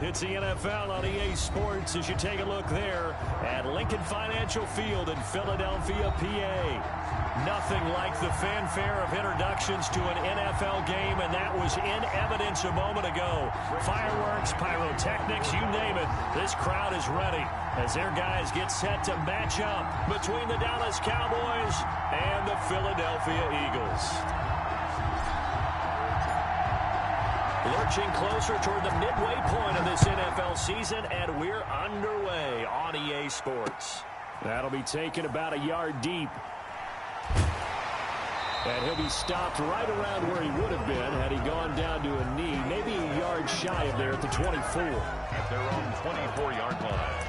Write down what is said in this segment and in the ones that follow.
It's the NFL on EA Sports as you take a look there at Lincoln Financial Field in Philadelphia, PA. Nothing like the fanfare of introductions to an NFL game, and that was in evidence a moment ago. Fireworks, pyrotechnics, you name it. This crowd is ready as their guys get set to match up between the Dallas Cowboys and the Philadelphia Eagles. Lurching closer toward the midway point of this NFL season, and we're underway on EA Sports. That'll be taken about a yard deep. And he'll be stopped right around where he would have been had he gone down to a knee, maybe a yard shy of there at the 24. At their own 24-yard line.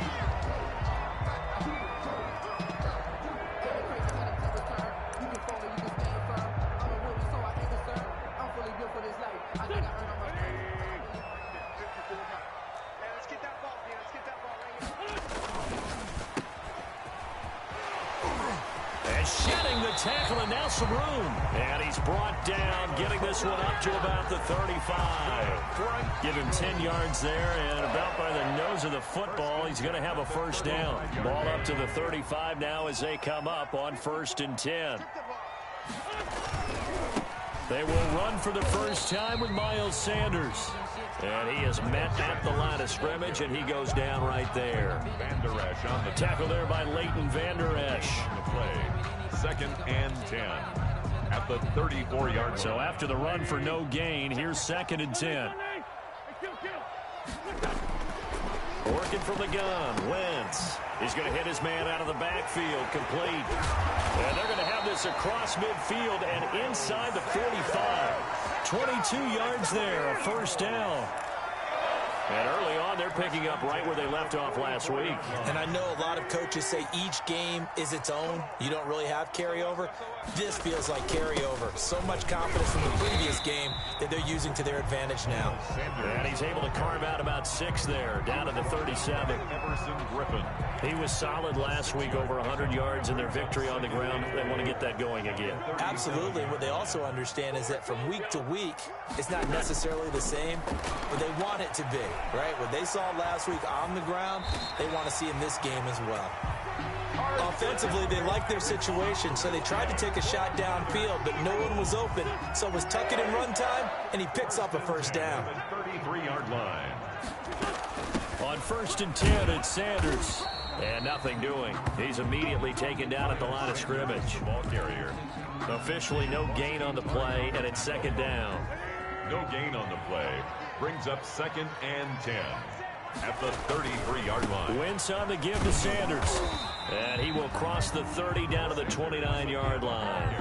Tackle and now some room. And he's brought down, getting this one up to about the 35. Give him 10 yards there, and about by the nose of the football, he's going to have a first down. Ball up to the 35 now as they come up on 1st and 10. They will run for the first time with Miles Sanders. And he is met at the line of scrimmage, and he goes down right there. Vander Esch on the tackle there by Leighton Vander Esch. The play. 2nd and 10 at the 34-yard line. So after the run for no gain, here's 2nd and 10. Working from the gun, Wentz. He's going to hit his man out of the backfield, complete. And they're going to have this across midfield and inside the 45. 22 yards there, a first down. And early on, they're picking up right where they left off last week. And I know a lot of coaches say each game is its own. You don't really have carryover. This feels like carryover. So much confidence from the previous game that they're using to their advantage now. And he's able to carve out about 6 there, down to the 37. Everson Griffin. He was solid last week, over 100 yards in their victory on the ground. They want to get that going again. Absolutely. What they also understand is that from week to week, it's not necessarily the same, but they want it to be. Right? What they saw last week on the ground, they want to see in this game as well. Offensively, they like their situation, so they tried to take a shot downfield, but no one was open. So it was tuck it in run time, and he picks up a first down. 33-yard line. On 1st and 10, it's Sanders. And nothing doing. He's immediately taken down at the line of scrimmage. Ball carrier. Officially no gain on the play, and it's 2nd down. No gain on the play. Brings up 2nd and 10 at the 33-yard line. Wentz on the give to Sanders. And he will cross the 30 down to the 29-yard line.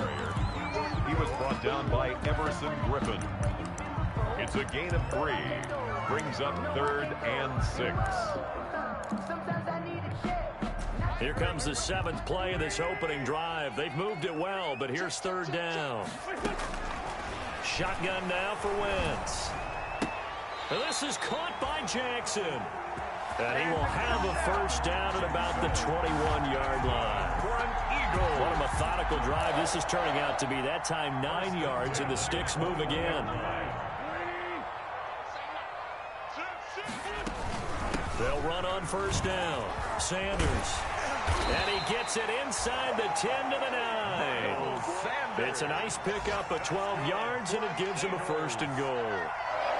He was brought down by Everson Griffin. It's a gain of 3. Brings up 3rd and 6. Here comes the 7th play of this opening drive. They've moved it well, but here's 3rd down. Shotgun now for Wentz. This is caught by Jackson. And he will have a first down at about the 21-yard line. For an Eagle. What a methodical drive this is turning out to be. That time 9 yards, and the sticks move again. They'll run on first down. Sanders. And he gets it inside the 10 to the 9. It's a nice pickup of 12 yards, and it gives him a 1st and goal.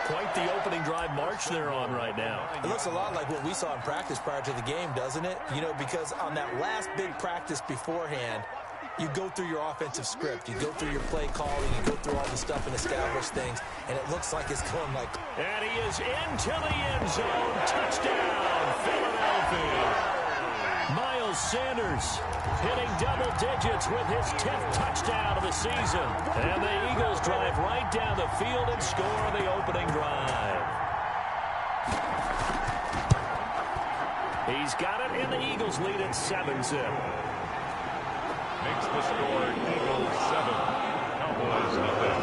Quite the opening drive march they're on right now. It looks a lot like what we saw in practice prior to the game, doesn't it? You know, because on that last big practice beforehand, you go through your offensive script. You go through your play calling. You go through all the stuff and establish things. And it looks like it's going like... And he is into the end zone. Touchdown, Philadelphia. Miles Sanders hitting double digits with his 10th touchdown of the season. And the Eagles drive right down the field and score the opening drive. He's got it, and the Eagles lead at 7-zip. Makes the score Eagles 7. Cowboys nothing.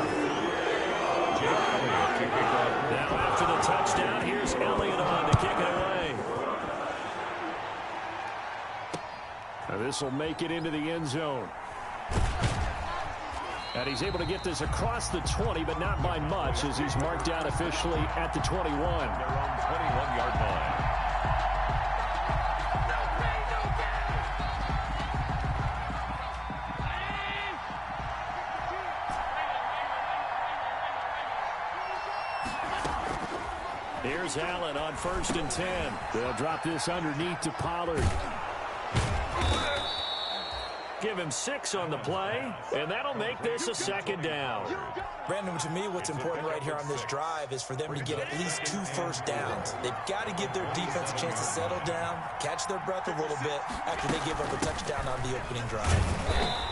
Jake Elliott to kick off. Now after the touchdown, here's Elliott on to kick it away. Now this will make it into the end zone. And he's able to get this across the 20, but not by much, as he's marked down officially at the 21. Their own 21-yard line. Here's Allen on 1st and 10. They'll drop this underneath to Pollard. Give him 6 on the play, and that'll make this a 2nd down. Brandon, to me, what's important right here on this drive is for them to get at least 2 first downs. They've got to give their defense a chance to settle down, catch their breath a little bit after they give up a touchdown on the opening drive.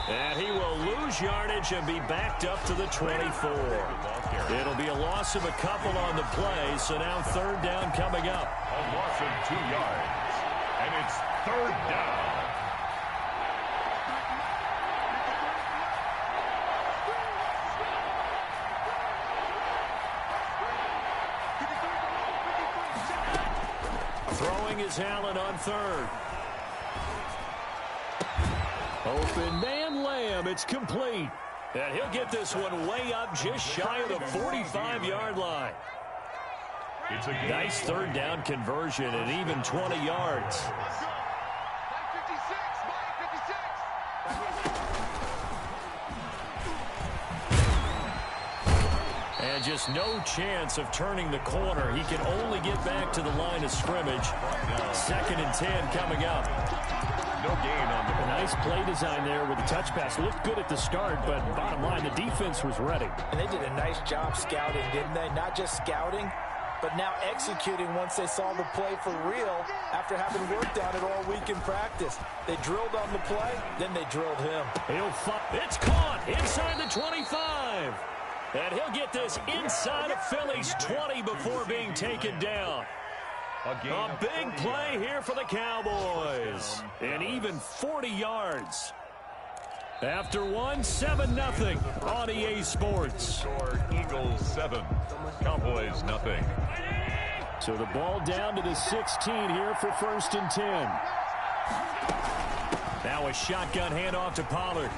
And he will lose yardage and be backed up to the 24. It'll be a loss of a couple on the play, so now 3rd down coming up. A loss of 2 yards, and it's 3rd down. Throwing is Allen on 3rd. Open man Lamb. It's complete. And he'll get this one way up just shy of the 45-yard line. It's a nice 3rd down conversion and even 20 yards. And just no chance of turning the corner. He can only get back to the line of scrimmage. 2nd and 10 coming up. No gain on the nice play design there with the touch pass. Looked good at the start, but bottom line, the defense was ready. And they did a nice job scouting, didn't they? Not just scouting, but now executing once they saw the play for real after having worked on it all week in practice. They drilled on the play, then they drilled him. It's caught inside the 25. And he'll get this inside of Philly's 20 before being taken down. A big play here for the Cowboys. And even 40 yards. After one, 7-0 on EA Sports. Eagles 7, Cowboys nothing. So the ball down to the 16 here for 1st and 10. Now a shotgun handoff to Pollard.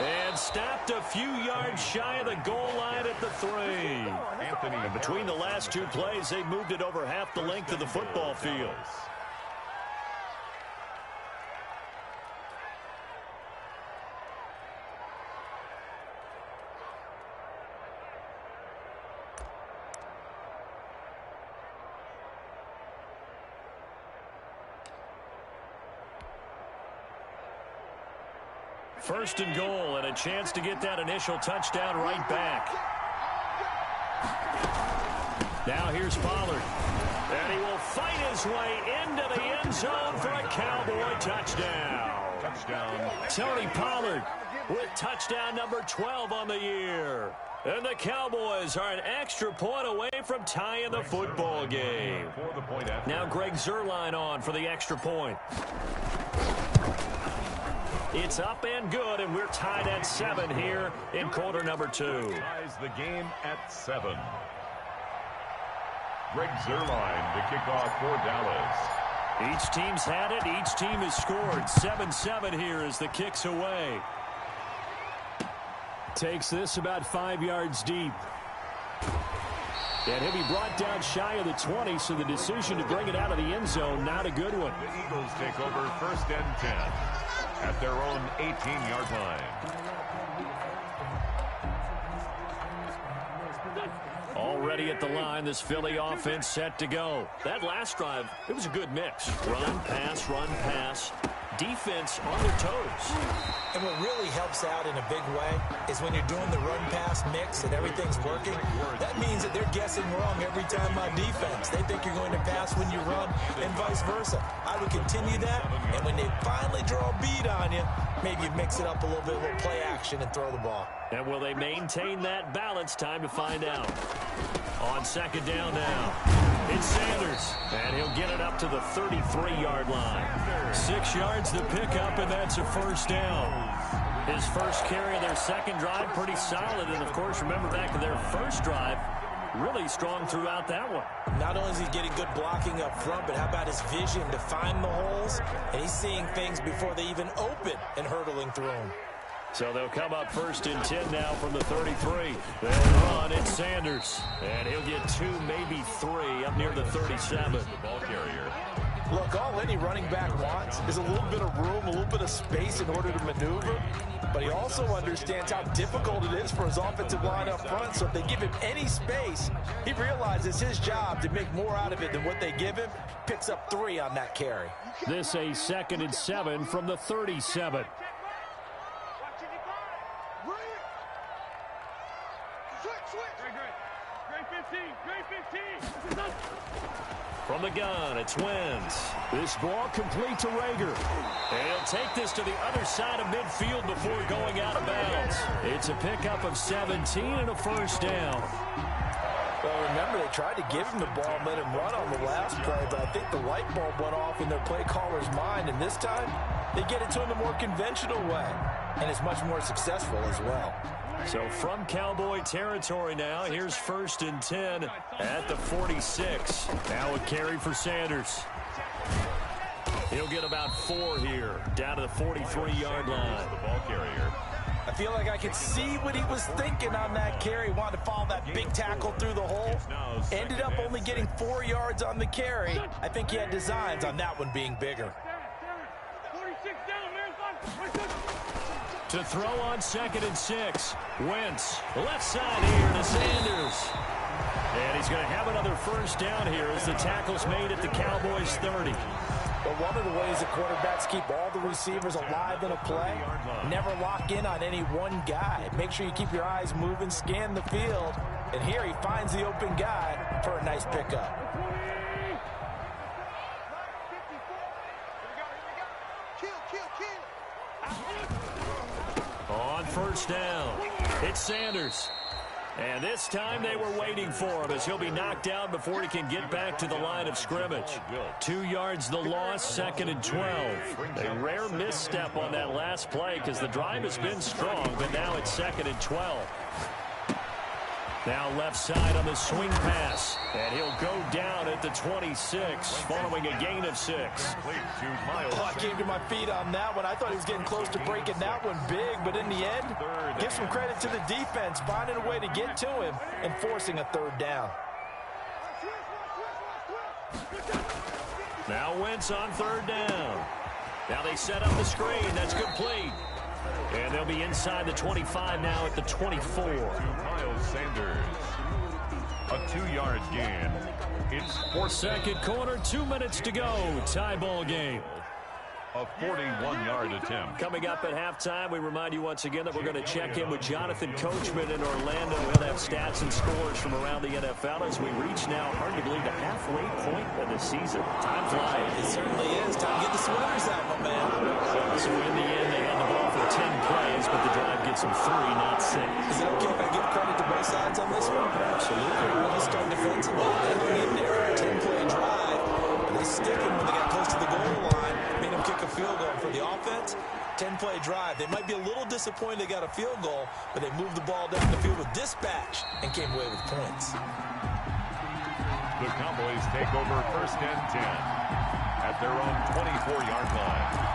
And stopped a few yards shy of the goal line at the 3. And between the last 2 plays, they moved it over half the length of the football field. First and goal, and a chance to get that initial touchdown right back. Now here's Pollard. And he will fight his way into the end zone for a Cowboy touchdown. Tony Pollard with touchdown number 12 on the year. And the Cowboys are an extra point away from tying the football game. Now Greg Zuerlein on for the extra point. It's up and good, and we're tied at 7 here in quarter number 2. Ties the game at 7. Greg Zuerlein to kick off for Dallas. Each team's had it. Each team has scored. 7-7 here as the kick's away. Takes this about 5 yards deep. And he'll be brought down shy of the 20, so the decision to bring it out of the end zone, not a good one. The Eagles take over 1st and 10 at their own 18-yard line. Already at the line, this Philly offense set to go. That last drive, it was a good mix. Run, pass, defense on their toes. And what really helps out in a big way is when you're doing the run-pass mix and everything's working, that means that they're guessing wrong every time on defense. They think you're going to pass when you run and vice versa. I would continue that, and when they finally draw a bead on you, maybe you mix it up a little bit, a little play action, and throw the ball. And will they maintain that balance? Time to find out. On 2nd down now, it's Sanders, and he'll get it up to the 33-yard line. 6 yards to pick up, and that's a 1st down. His first carry of their 2nd drive, pretty solid. And, of course, remember back to their 1st drive, really strong throughout that one. Not only is he getting good blocking up front, but how about his vision to find the holes? And he's seeing things before they even open and hurtling through them. So they'll come up 1st and 10 now from the 33. They'll run. It's Sanders. And he'll get 2, maybe 3 up near the 37. The ball carrier. Look, all any running back wants is a little bit of room, a little bit of space in order to maneuver. But he also understands how difficult it is for his offensive line up front. So if they give him any space, he realizes his job to make more out of it than what they give him. Picks up 3 on that carry. This a 2nd and 7 from the 37. From the gun, it's Wentz. This ball complete to Rager. And he'll take this to the other side of midfield before going out of bounds. It's a pickup of 17 and a 1st down. Well, remember, they tried to give him the ball and let him run on the last play, but I think the light bulb went off in their play caller's mind, and this time they get it to him the more conventional way, and it's much more successful as well. So from Cowboy territory now, here's 1st and 10 at the 46. Now a carry for Sanders. He'll get about 4 here, down to the 43-yard line. The ball carrier. I feel like I could see what he was thinking on that carry. Wanted to follow that big tackle through the hole. Ended up only getting 4 yards on the carry. I think he had designs on that one being bigger. To throw on 2nd and 6. Wentz, left side here to Sanders. And he's going to have another 1st down here as the tackle's made at the Cowboys' 30. But one of the ways that quarterbacks keep all the receivers alive in a play, never lock in on any one guy. Make sure you keep your eyes moving, scan the field. And here he finds the open guy for a nice pickup. On 1st down, it's Sanders. And this time they were waiting for him as he'll be knocked down before he can get back to the line of scrimmage. 2 yards the loss, 2nd and 12. A rare misstep on that last play because the drive has been strong, but now it's 2nd and 12. Now left side on the swing pass, and he'll go down at the 26 following a gain of 6. I came to my feet on that one. I thought he was getting close to breaking that one big, but in the end, give some credit to the defense, finding a way to get to him and forcing a 3rd down. Now Wentz on 3rd down. Now they set up the screen. That's complete. And they'll be inside the 25 now at the 24. Miles Sanders. A 2-yard gain. It's 2nd quarter, 2 minutes to go. Tie ball game. a 41-yard attempt. Coming up at halftime, we remind you once again that we're going to check in with Jonathan Coachman in Orlando. He'll have stats and scores from around the NFL as we reach now, hard to believe, the halfway point of the season. Time flies. It certainly is. Time to get the sweaters out, my man. So in the end, they had the ball for 10 plays, but the drive gets them 3, not 6. Is it okay if I give credit to both sides on this one? Absolutely. Really start defensively. They hung in there. 10-play drive. But they stick him when they got close to the goal line. Made him kick a field goal for the offense. 10-play drive. They might be a little disappointed they got a field goal, but they moved the ball down the field with dispatch and came away with points. The Cowboys take over 1st and 10 at their own 24-yard line.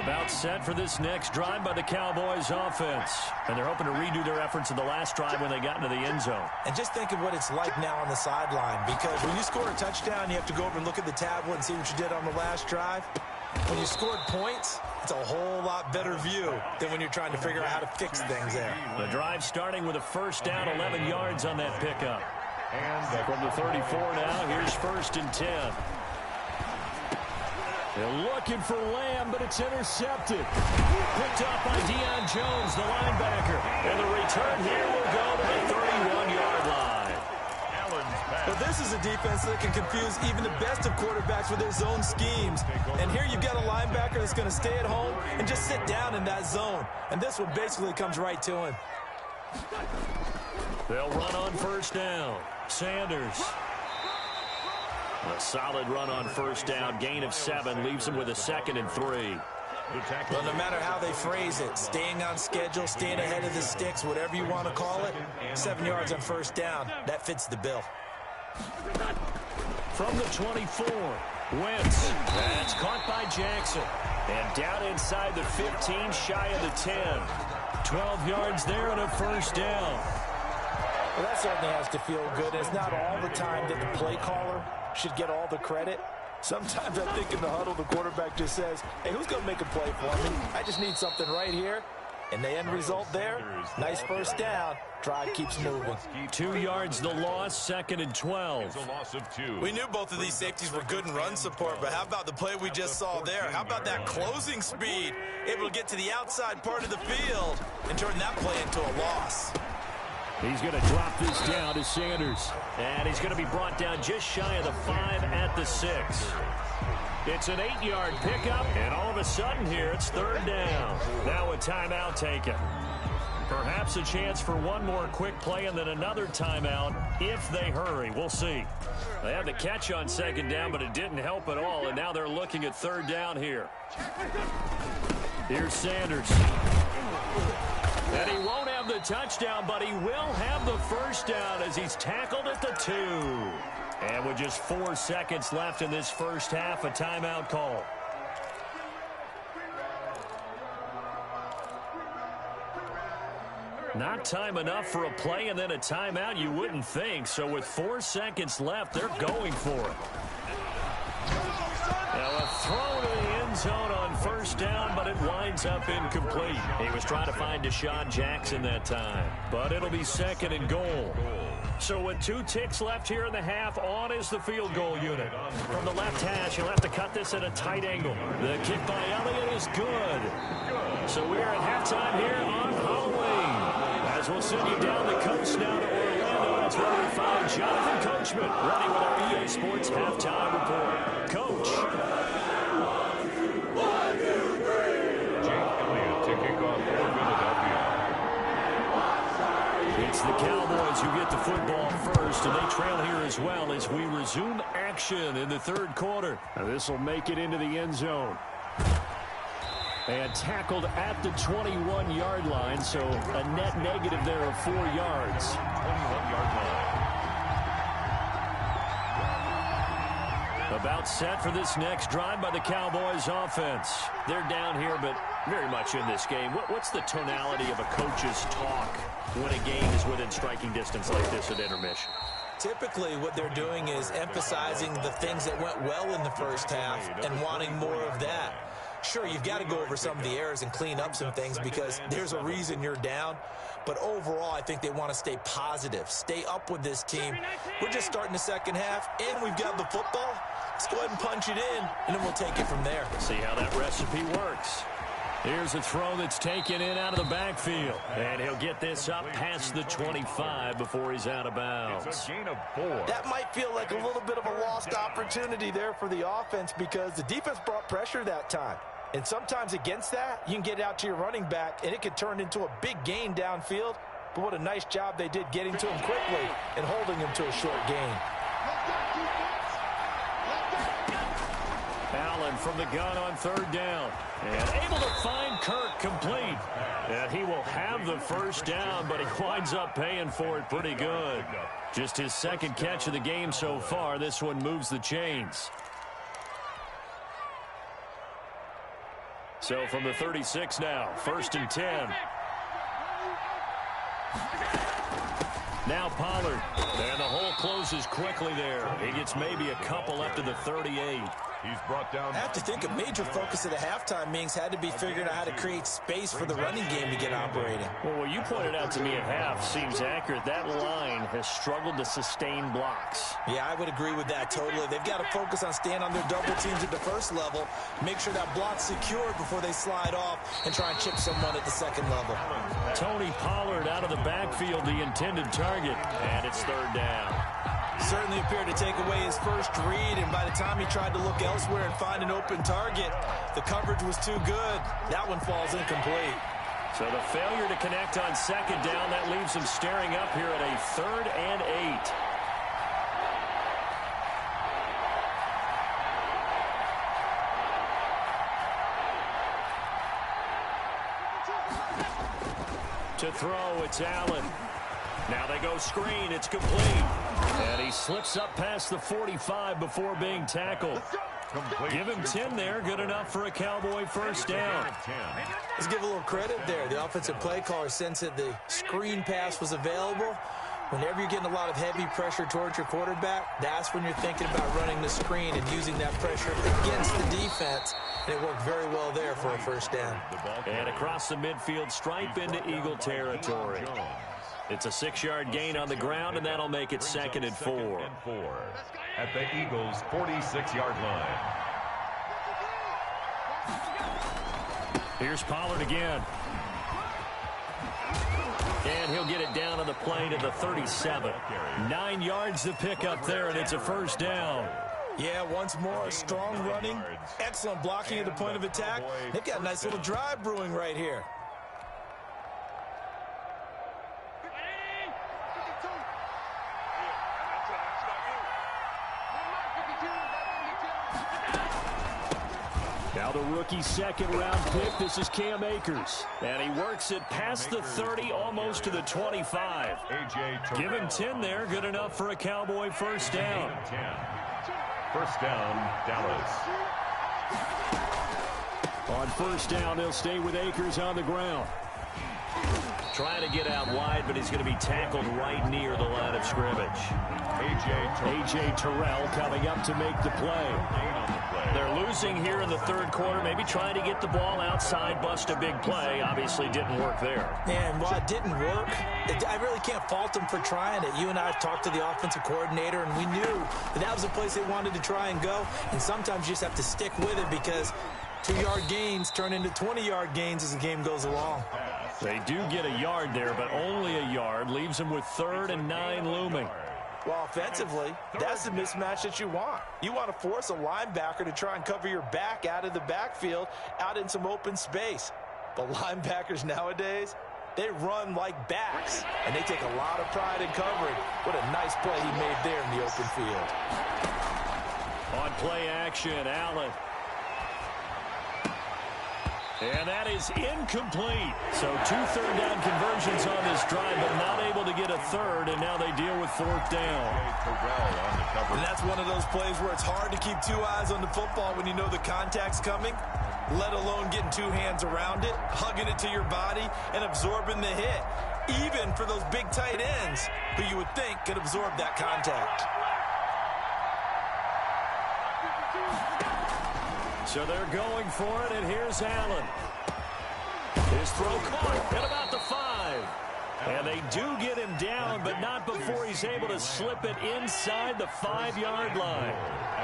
About set for this next drive by the Cowboys offense. And they're hoping to redo their efforts in the last drive when they got into the end zone. And just think of what it's like now on the sideline, because when you score a touchdown, you have to go over and look at the tablet and see what you did on the last drive. When you scored points, it's a whole lot better view than when you're trying to figure out how to fix things there. The drive starting with a 1st down, 11 yards on that pickup. And from the 34 now, here's 1st and 10. They're looking for Lamb, but it's intercepted. Picked up by Deion Jones, the linebacker. And the return here will go to the 31-yard line. But this is a defense that can confuse even the best of quarterbacks with their zone schemes. And here you've got a linebacker that's going to stay at home and just sit down in that zone. And this one basically comes right to him. They'll run on 1st down. Sanders. A solid run on 1st down. Gain of 7 leaves them with a 2nd and 3. Well, no matter how they phrase it, staying on schedule, staying ahead of the sticks, whatever you want to call it, 7 yards on 1st down, that fits the bill. From the 24, Wentz. That's caught by Jackson. And down inside the 15, shy of the 10. 12 yards there and a first down. Well, that certainly has to feel good. It's not all the time that the play caller should get all the credit. Sometimes I think in the huddle, the quarterback just says, hey, who's going to make a play for me? I just need something right here. And the end result there, nice first down. Drive keeps moving. 2 yards the loss, 2nd and 12. It's a loss of 2. We knew both of these safeties were good in run support, but how about the play we just saw there? How about that closing speed? Able to get to the outside part of the field and turn that play into a loss. He's going to drop this down to Sanders. And he's going to be brought down just shy of the 5 at the 6. It's an 8-yard pickup, and all of a sudden here, it's 3rd down. Now a timeout taken. Perhaps a chance for one more quick play and then another timeout if they hurry. We'll see. They had the catch on 2nd down, but it didn't help at all, and now they're looking at 3rd down here. Here's Sanders. And he won't have the touchdown, but he will have the first down as he's tackled at the 2. And with just 4 seconds left in this first half, a timeout call. Not time enough for a play and then a timeout, you wouldn't think. So with 4 seconds left, they're going for it. Now a throw to the end zone on first down, but it winds up incomplete. He was trying to find Deshaun Jackson that time, but it'll be 2nd and goal. So with 2 ticks left here in the half, on is the field goal unit. From the left hash, he'll have to cut this at a tight angle. The kick by Elliott is good. So we're at halftime here on Halloween. As we'll send you down the coast now to Orlando. That's where we find Jonathan Coachman ready with our EA Sports halftime report. Coach. Jake Elliott to kick off for Philadelphia. It's the Cowboys who get the football first, and they trail here as well as we resume action in the 3rd quarter. This will make it into the end zone. And tackled at the 21-yard line, so a net negative there of 4 yards. 21-yard line. About set for this next drive by the Cowboys offense. They're down here, but very much in this game. What's the tonality of a coach's talk when a game is within striking distance like this at intermission? Typically, what they're doing is emphasizing the things that went well in the first half and wanting more of that. Sure, you've got to go over some of the errors and clean up some things because there's a reason you're down. But overall, I think they want to stay positive, stay up with this team. We're just starting the second half, and we've got the football. Let's go ahead and punch it in, and then we'll take it from there. See how that recipe works. Here's a throw that's taken in out of the backfield. And he'll get this up past the 25 before he's out of bounds. It's a gain of 4. That might feel like a little bit of a lost opportunity there for the offense because the defense brought pressure that time. And sometimes against that, you can get out to your running back, and it could turn into a big gain downfield. But what a nice job they did getting to him quickly and holding him to a short gain. Allen from the gun on 3rd down. And able to find Kirk complete. And he will have the first down, but he winds up paying for it pretty good. Just his 2nd catch of the game so far. This one moves the chains. So from the 36 now, 1st and 10. Now Pollard. And the hole closes quickly there. He gets maybe a couple up to the 38. He's brought down. I have to think a major focus of the halftime meetings had to be figuring out how to create space for the running game to get operating. Well, what you pointed out to me at half seems accurate. That line has struggled to sustain blocks. Yeah, I would agree with that totally. They've got to focus on staying on their double teams at the first level, make sure that block's secured before they slide off and try and chip someone at the 2nd level. Tony Pollard out of the backfield, the intended target, and it's 3rd down. Certainly appeared to take away his first read, and by the time he tried to look elsewhere and find an open target, the coverage was too good. That one falls incomplete. So the failure to connect on 2nd down, that leaves him staring up here at a 3rd and 8. To throw, it's Allen. Now they go screen. It's complete. And he slips up past the 45 before being tackled. Give him 10 there. Good enough for a Cowboy first down. Let's give a little credit there. The offensive play caller sensed that the screen pass was available. Whenever you're getting a lot of heavy pressure towards your quarterback, that's when you're thinking about running the screen and using that pressure against the defense. And it worked very well there for a first down. And across the midfield stripe into Eagle territory. It's a 6-yard gain on the ground, and that'll make it 2nd and 4. At the Eagles' 46-yard line. Here's Pollard again. And he'll get it down on the play to the 37. 9 yards to pick up there, and it's a first down. Yeah, once more, strong running, excellent blocking at the point of attack. They've got a nice little drive brewing right here. Now the rookie second-round pick. This is Cam Akers. And he works it past the 30, almost to the 25. Give him 10 there. Good enough for a Cowboy first down. First down, Dallas. On first down, they'll stay with Akers on the ground. Trying to get out wide, but he's going to be tackled right near the line of scrimmage. A.J. Terrell coming up to make the play. They're losing here in the third quarter, maybe trying to get the ball outside, bust a big play. Obviously didn't work there. And while it didn't work, I really can't fault them for trying it. You and I talked to the offensive coordinator, and we knew that was the place they wanted to try and go. And sometimes you just have to stick with it because 2-yard gains turn into 20-yard gains as the game goes along. They do get a yard there, but only a yard. Leaves them with 3rd and 9 looming. Well, offensively, that's the mismatch that you want. You want to force a linebacker to try and cover your back out of the backfield, out in some open space. But linebackers nowadays, they run like backs, and they take a lot of pride in covering. What a nice play he made there in the open field. On play action, Allen. And that is incomplete. So 2 third-down conversions on this drive, but not able to get a third, and now they deal with 4th down. And that's one of those plays where it's hard to keep 2 eyes on the football when you know the contact's coming, let alone getting 2 hands around it, hugging it to your body, and absorbing the hit, even for those big tight ends who you would think could absorb that contact. So they're going for it, and here's Allen. His throw caught at about the 5. And they do get him down, but not before he's able to slip it inside the 5-yard line.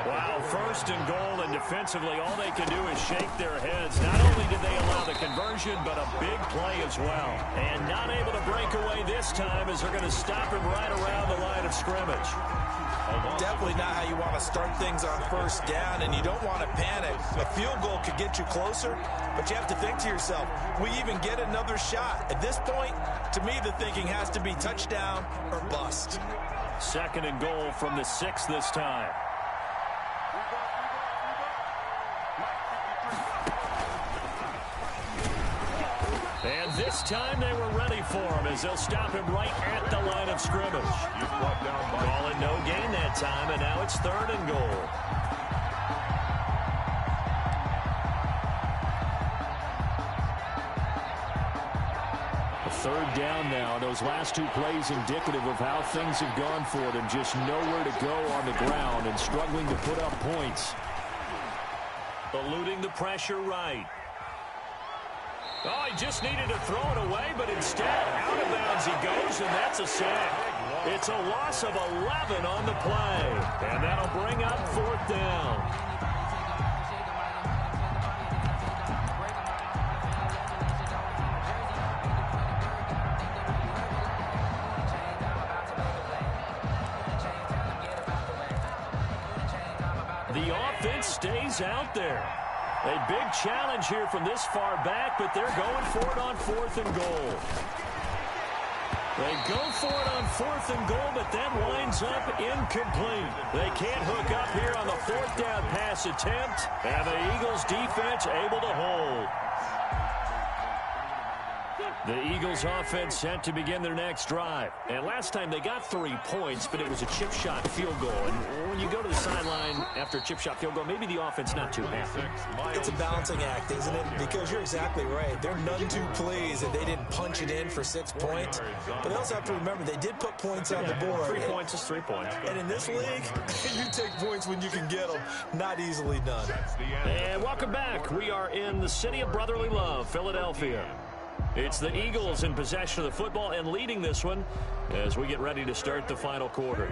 Wow, 1st and goal, and defensively all they can do is shake their heads. Not only did they allow the conversion, but a big play as well. And not able to break away this time as they're going to stop him right around the line of scrimmage. Definitely not how you want to start things on first down, and you don't want to panic. A field goal could get you closer, but you have to think to yourself, we even get another shot. At this point, to me, the thinking has to be touchdown or bust. 2nd and goal from the 6 this time. And this time they were ready for him as they'll stop him right at the line of scrimmage. Call it no gain that time, and now it's 3rd and goal. A 3rd down now. Those last 2 plays indicative of how things have gone for them. Just nowhere to go on the ground and struggling to put up points. Eluding the pressure right. Oh, he just needed to throw it away, but instead, out of bounds he goes, and that's a sack. It's a loss of 11 on the play, and that'll bring up 4th down. The offense stays out there. A big challenge here from this far back, but they're going for it on 4th and goal. They go for it on 4th and goal, but that winds up incomplete. They can't hook up here on the 4th down pass attempt, and the Eagles defense able to hold. The Eagles offense set to begin their next drive. And last time they got 3 points, but it was a chip shot field goal. And when you go to the sideline after a chip shot field goal, maybe the offense not too happy. It's a balancing act, isn't it? Because you're exactly right. They're none too pleased that they didn't punch it in for 6 points. But they also have to remember they did put points on the board. 3 points is 3 points. And in this league, you take points when you can get them. Not easily done. And welcome back. We are in the city of brotherly love, Philadelphia. It's the Eagles in possession of the football and leading this one as we get ready to start the final quarter.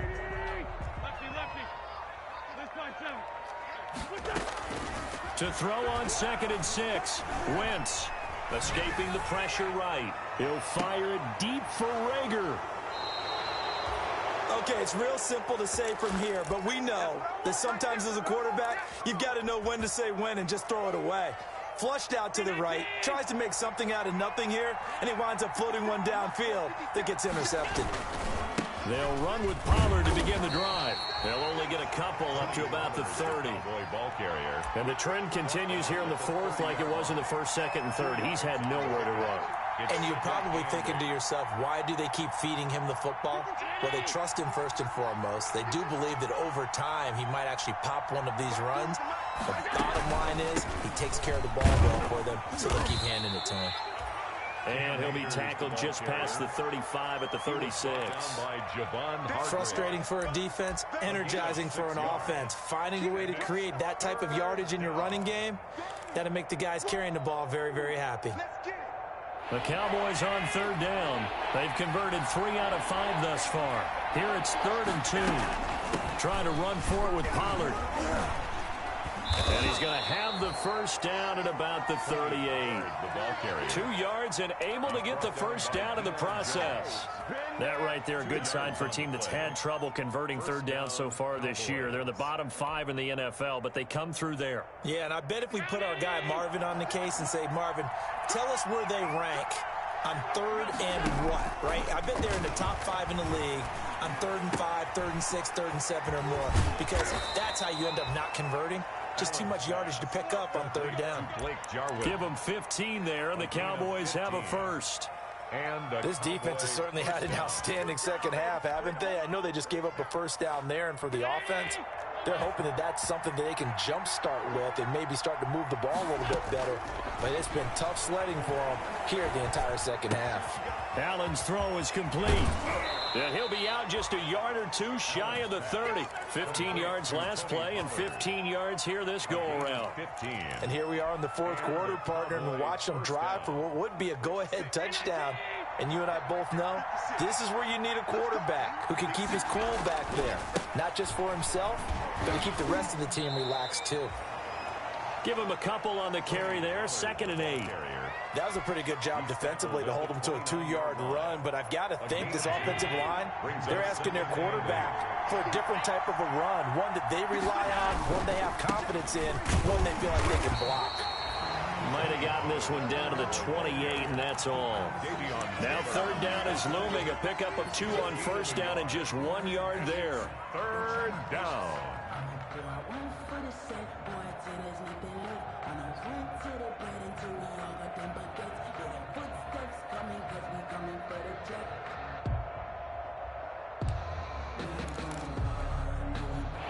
To throw on 2nd and 6. Wentz escaping the pressure right. He'll fire it deep for Rager. Okay, it's real simple to say from here, but we know that sometimes as a quarterback, you've got to know when to say when and just throw it away. Flushed out to the right, tries to make something out of nothing here, and he winds up floating one downfield that gets intercepted. They'll run with Pollard to begin the drive. They'll only get a couple up to about the 30. Ball carrier. And the trend continues here in the 4th like it was in the 1st, 2nd, and 3rd. He's had nowhere to run. And you're probably thinking to yourself, why do they keep feeding him the football? Well, they trust him first and foremost. They do believe that over time he might actually pop one of these runs. The bottom line is he takes care of the ball well for them, so they'll keep handing it to him. And he'll be tackled just past the 35 at the 36. Frustrating for a defense, energizing for an offense. Finding a way to create that type of yardage in your running game, that'll make the guys carrying the ball very, very happy. The Cowboys on 3rd down. They've converted 3 out of 5 thus far. Here it's 3rd and 2. Trying to run for it with Pollard. And he's going to have the first down at about the 38. 2 yards and able to get the first down in the process. That right there, a good sign for a team that's had trouble converting 3rd down so far this year. They're in the bottom 5 in the NFL, but they come through there. Yeah, and I bet if we put our guy Marvin on the case and say, Marvin, tell us where they rank on 3rd and what, right? I bet they're in the top 5 in the league on 3rd and 5, 3rd and 6, 3rd and 7 or more, because that's how you end up not converting. Just too much yardage to pick up on 3rd down. Give them 15 there, and the Cowboys have a first. This defense has certainly had an outstanding second half, haven't they? I know they just gave up a first down there, and for the offense, they're hoping that that's something that they can jumpstart with and maybe start to move the ball a little bit better. But it's been tough sledding for them here the entire second half. Allen's throw is complete. And he'll be out just a yard or 2 shy of the 30. 15 yards last play and 15 yards here this go-around. And here we are in the 4th quarter, partner, and watch them drive for what would be a go-ahead touchdown. And you and I both know this is where you need a quarterback who can keep his cool back there. Not just for himself, but to keep the rest of the team relaxed too. Give him a couple on the carry there, 2nd and 8. That was a pretty good job defensively to hold them to a 2-yard run, but I've got to think this offensive line, they're asking their quarterback for a different type of a run, one that they rely on, one they have confidence in, one they feel like they can block. Might have gotten this one down to the 28, and that's all. Now 3rd down is looming, a pickup of 2 on 1st down and just 1 yard there. 3rd down.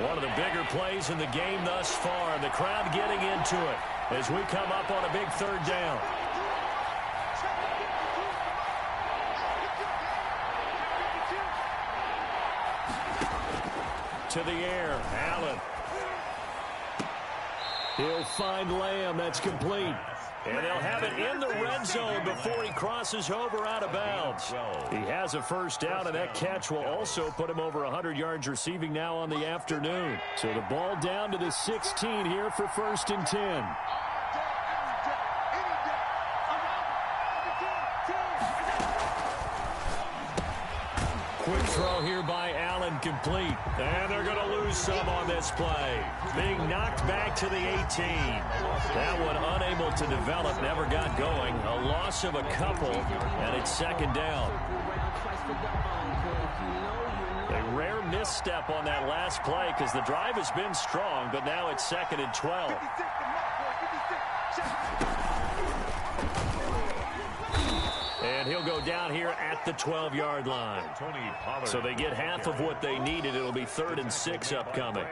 One of the bigger plays in the game thus far. The crowd getting into it as we come up on a big 3rd down. To the air, Allen. He'll find Lamb. That's complete. And they'll have it in the red zone before he crosses over out of bounds. He has a first down, and that catch will also put him over 100 yards receiving now on the afternoon. So the ball down to the 16 here for 1st and 10. Quick throw here by Allen, complete. And they're going to lose some on this play. Being knocked back to the 18. That one unable to develop, never got going. A loss of a couple, and it's 2nd down. A rare misstep on that last play because the drive has been strong, but now it's 2nd and 12. And he'll go down here at the 12-yard line. So they get half of what they needed. It'll be 3rd and 6 upcoming.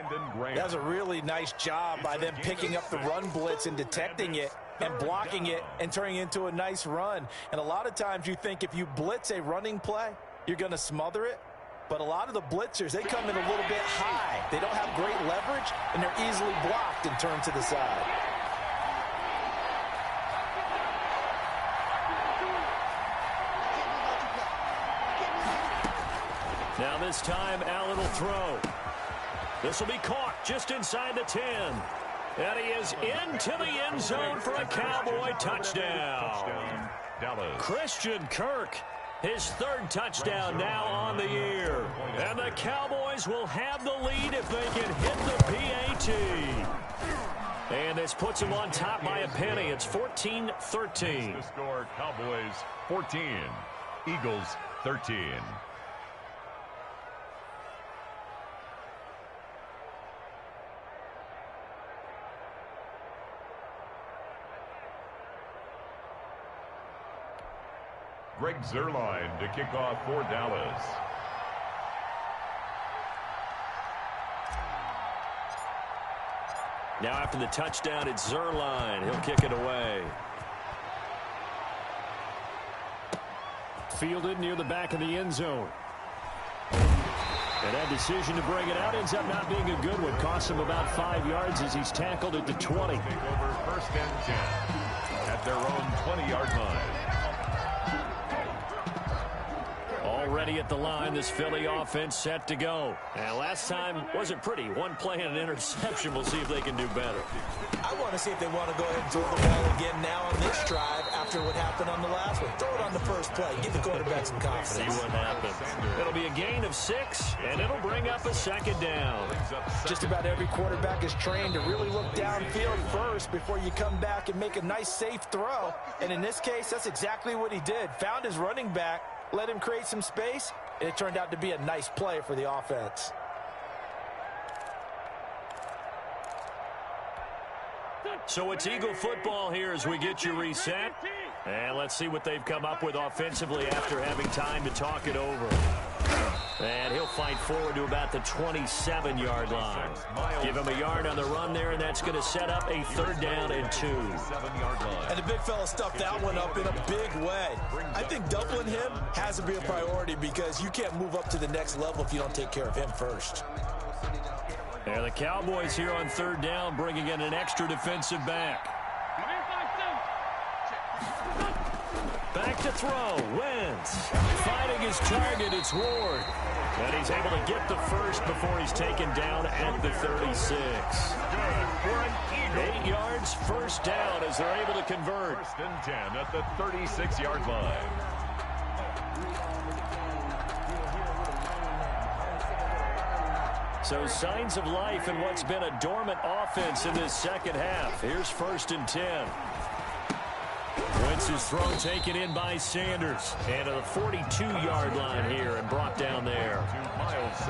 That was a really nice job by them picking up the run blitz and detecting it and blocking it and turning it into a nice run. And a lot of times you think if you blitz a running play, you're going to smother it. But a lot of the blitzers, they come in a little bit high. They don't have great leverage, and they're easily blocked and turned to the side. Now this time, Allen will throw. This will be caught just inside the 10. And he is into the end zone for a Cowboy touchdown. Christian Kirk, his 3rd touchdown now on the year. And the Cowboys will have the lead if they can hit the PAT. And this puts them on top by a penny. It's 14-13. The score, Cowboys 14, Eagles 13. Greg Zuerlein to kick off for Dallas. Now after the touchdown, it's Zuerlein. He'll kick it away. Fielded near the back of the end zone. And that decision to bring it out ends up not being a good one. Costs him about 5 yards as he's tackled at the 20. Take over 1st and 10 at their own 20-yard line. Already at the line, this Philly offense set to go. And last time wasn't pretty. One play and an interception. We'll see if they can do better. I want to see if they want to go ahead and throw the ball again now on this drive after what happened on the last one. Throw it on the first play. Give the quarterback some confidence. See what happens. It'll be a gain of 6, and it'll bring up a 2nd down. Just about every quarterback is trained to really look downfield first before you come back and make a nice, safe throw. And in this case, that's exactly what he did. Found his running back, let him create some space, and it turned out to be a nice play for the offense. So it's Eagle football here as we get you reset. And let's see what they've come up with offensively after having time to talk it over. And he'll fight forward to about the 27-yard line. Give him a yard on the run there, and that's going to set up a 3rd down and 2. And the big fella stuffed that one up in a big way. I think doubling him has to be a priority because you can't move up to the next level if you don't take care of him first. And the Cowboys here on 3rd down, bringing in an extra defensive back. Back to throw. Wentz finding his target. It's Ward. And he's able to get the first before he's taken down at the 36. 8 yards, 1st down as they're able to convert. 1st and 10 at the 36-yard line. So signs of life in what's been a dormant offense in this 2nd half. Here's 1st and 10. Wentz's throw taken in by Sanders. And to the 42-yard line here and brought down there.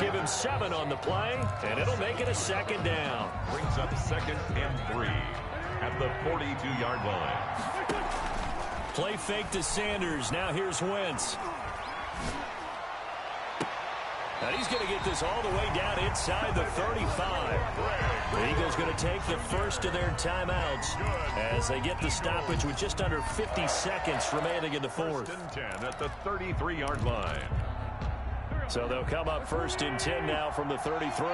Give him 7 on the play, and it'll make it a 2nd down. Brings up 2nd and 3 at the 42-yard line. Play fake to Sanders. Now here's Wentz. And he's going to get this all the way down inside the 35. The Eagles going to take the first of their timeouts as they get the stoppage with just under 50 seconds remaining in the 4th. 1st and 10 at the 33-yard line. So they'll come up 1st and 10 now from the 33.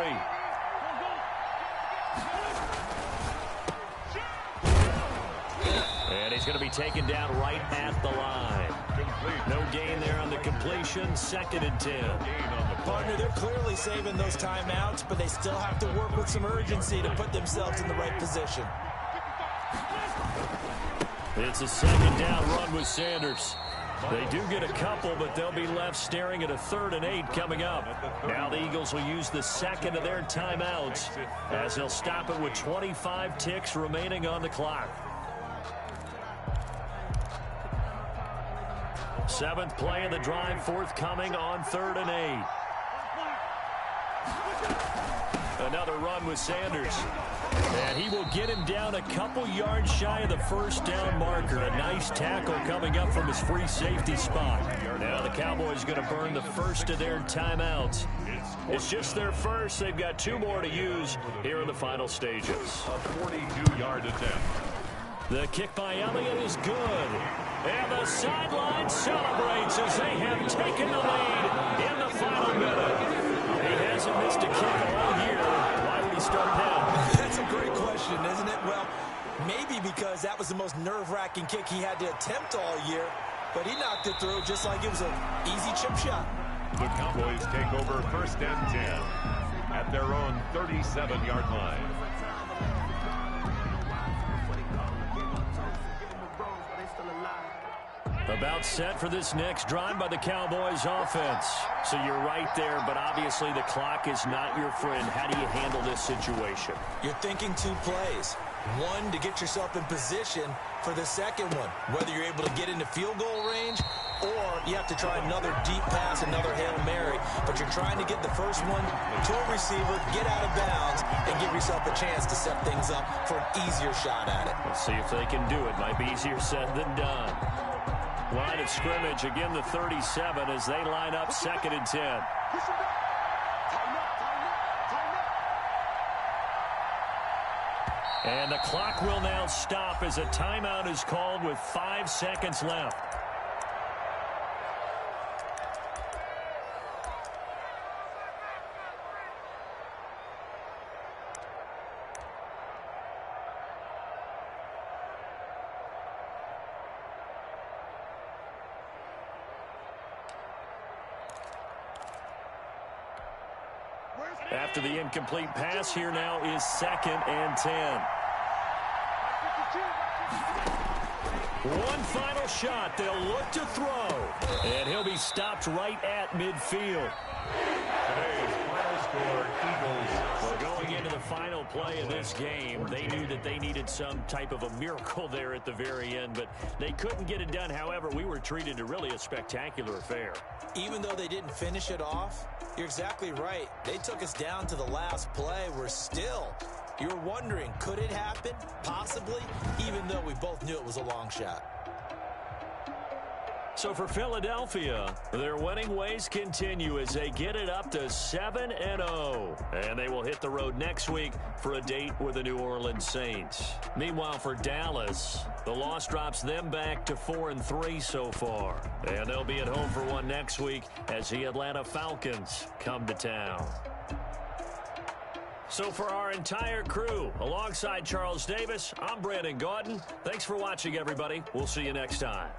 And he's going to be taken down right at the line. No gain there on the completion. 2nd and 10. Partner, they're clearly saving those timeouts, but they still have to work with some urgency to put themselves in the right position. It's a 2nd down run with Sanders. They do get a couple, but they'll be left staring at a 3rd and 8 coming up. Now the Eagles will use the 2nd of their timeouts as they'll stop it with 25 ticks remaining on the clock. 7th play of the drive forthcoming on 3rd and 8. Another run with Sanders. And he will get him down a couple yards shy of the first down marker. A nice tackle coming up from his free safety spot. Now the Cowboys going to burn the first of their timeouts. It's just their first. They've got 2 more to use here in the final stages. A 42-yard attempt. The kick by Elliott is good. And the sideline celebrates as they have taken the lead in the final minute. He hasn't missed a kick all year. Why would he start now? That's a great question, isn't it? Well, maybe because that was the most nerve-wracking kick he had to attempt all year. But he knocked it through just like it was an easy chip shot. The Cowboys take over 1st and 10 at their own 37-yard line. About set for this next drive by the Cowboys offense. So you're right there, but obviously the clock is not your friend. How do you handle this situation? You're thinking 2 plays. One, to get yourself in position for the second one, whether you're able to get into field goal range or you have to try another deep pass, another Hail Mary. But you're trying to get the first one to a receiver, get out of bounds, and give yourself a chance to set things up for an easier shot at it. Let's see if they can do it. Might be easier said than done. Line of scrimmage, again the 37 as they line up 2nd and 10. And the clock will now stop as a timeout is called with 5 seconds left. After the incomplete pass, here now is 2nd and 10. One final shot. They'll look to throw. And he'll be stopped right at midfield. Today's final score, Eagles. Well, going into the final play of this game, they knew that they needed some type of a miracle there at the very end, but they couldn't get it done. However, we were treated to really a spectacular affair. Even though they didn't finish it off, you're exactly right. They took us down to the last play. We're still, you're wondering, could it happen? Possibly, even though we both knew it was a long shot. So for Philadelphia, their winning ways continue as they get it up to 7-0. And they will hit the road next week for a date with the New Orleans Saints. Meanwhile, for Dallas, the loss drops them back to 4-3 so far. And they'll be at home for one next week as the Atlanta Falcons come to town. So for our entire crew, alongside Charles Davis, I'm Brandon Gaudin. Thanks for watching, everybody. We'll see you next time.